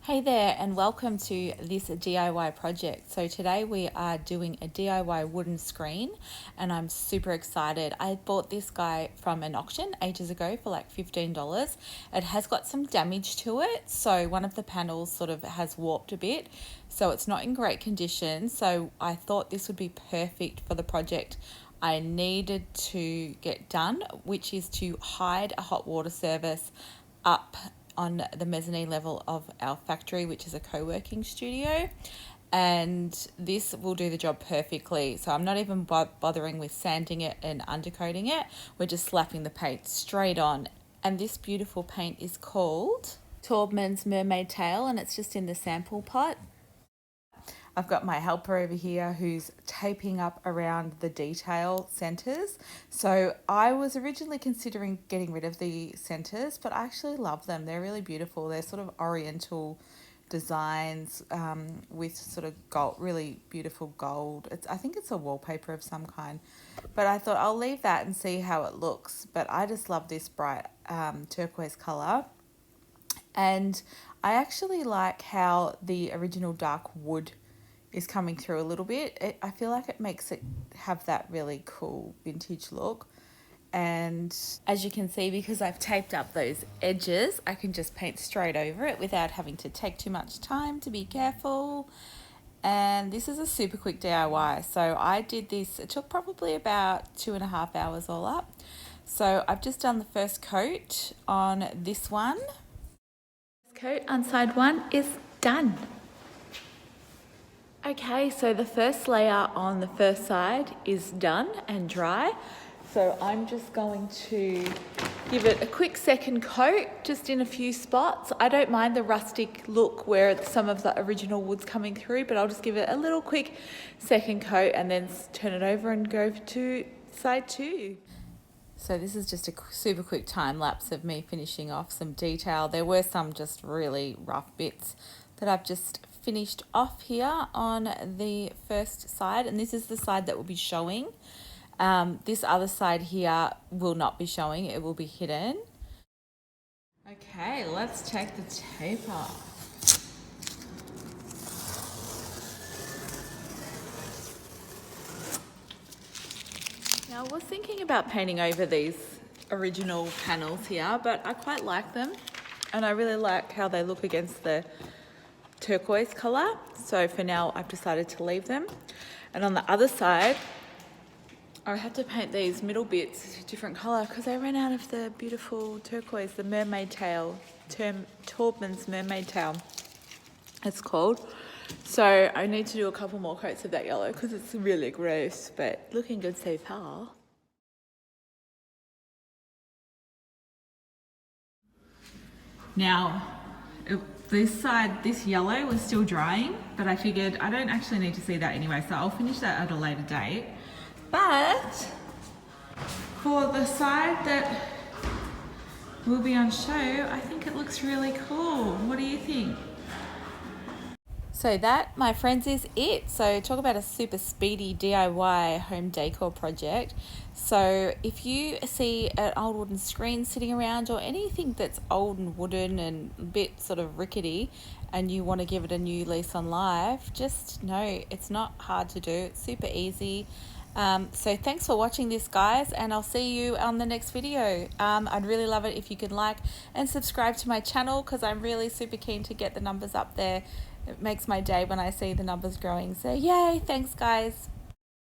Hey there and welcome to this DIY project. So today we are doing a DIY wooden screen and I'm super excited. I bought this guy from an auction ages ago for like $15. It has got some damage to it, so one of the panels sort of has warped a bit, so it's not in great condition. So I thought this would be perfect for the project I needed to get done, which is to hide a hot water service up on the mezzanine level of our factory, which is a co-working studio, and this will do the job perfectly. So I'm not even bothering with sanding it and undercoating it. We're just slapping the paint straight on, and this beautiful paint is called Taubman's Mermaid Tail, and it's just in the sample pot. I've got my helper over here who's taping up around the detail centres. So I was originally considering getting rid of the centres, but I actually love them. They're really beautiful. They're sort of oriental designs with sort of gold, really beautiful gold. I think it's a wallpaper of some kind, but I thought I'll leave that and see how it looks. But I just love this bright turquoise colour. And I actually like how the original dark wood is coming through a little bit. I feel like it makes it have that really cool vintage look. And as you can see, because I've taped up those edges, I can just paint straight over it without having to take too much time to be careful. And this is a super quick DIY. So I did this, it took probably about 2.5 hours all up. So I've just done the first coat on this one. Coat on side one is done. Okay, so the first layer on the first side is done and dry. So I'm just going to give it a quick second coat, just in a few spots. I don't mind the rustic look where some of the original wood's coming through, but I'll just give it a little quick second coat and then turn it over and go to side two. So this is just a super quick time lapse of me finishing off some detail. There were some just really rough bits that I've just finished off here on the first side, and this is the side that will be showing. This other side here will not be showing, it will be hidden. Okay, let's take the tape off. Now I was thinking about painting over these original panels here, but I quite like them and I really like how they look against the turquoise colour, so for now I've decided to leave them. And on the other side I have to paint these middle bits a different colour because I ran out of the beautiful turquoise, the mermaid tail, Taubman's Mermaid Tail it's called. So I need to do a couple more coats of that yellow because it's really gross, but looking good so far. Now this side, this yellow was still drying, but I figured I don't actually need to see that anyway, so I'll finish that at a later date. But for the side that will be on show, I think it looks really cool. What do you think? So that, my friends, is it. So talk about a super speedy DIY home decor project. So if you see an old wooden screen sitting around or anything that's old and wooden and a bit sort of rickety and you want to give it a new lease on life, just know it's not hard to do. It's super easy. So thanks for watching this, guys, and I'll see you on the next video. I'd really love it if you could like and subscribe to my channel because I'm really super keen to get the numbers up there. It makes my day when I see the numbers growing. So yay, thanks guys.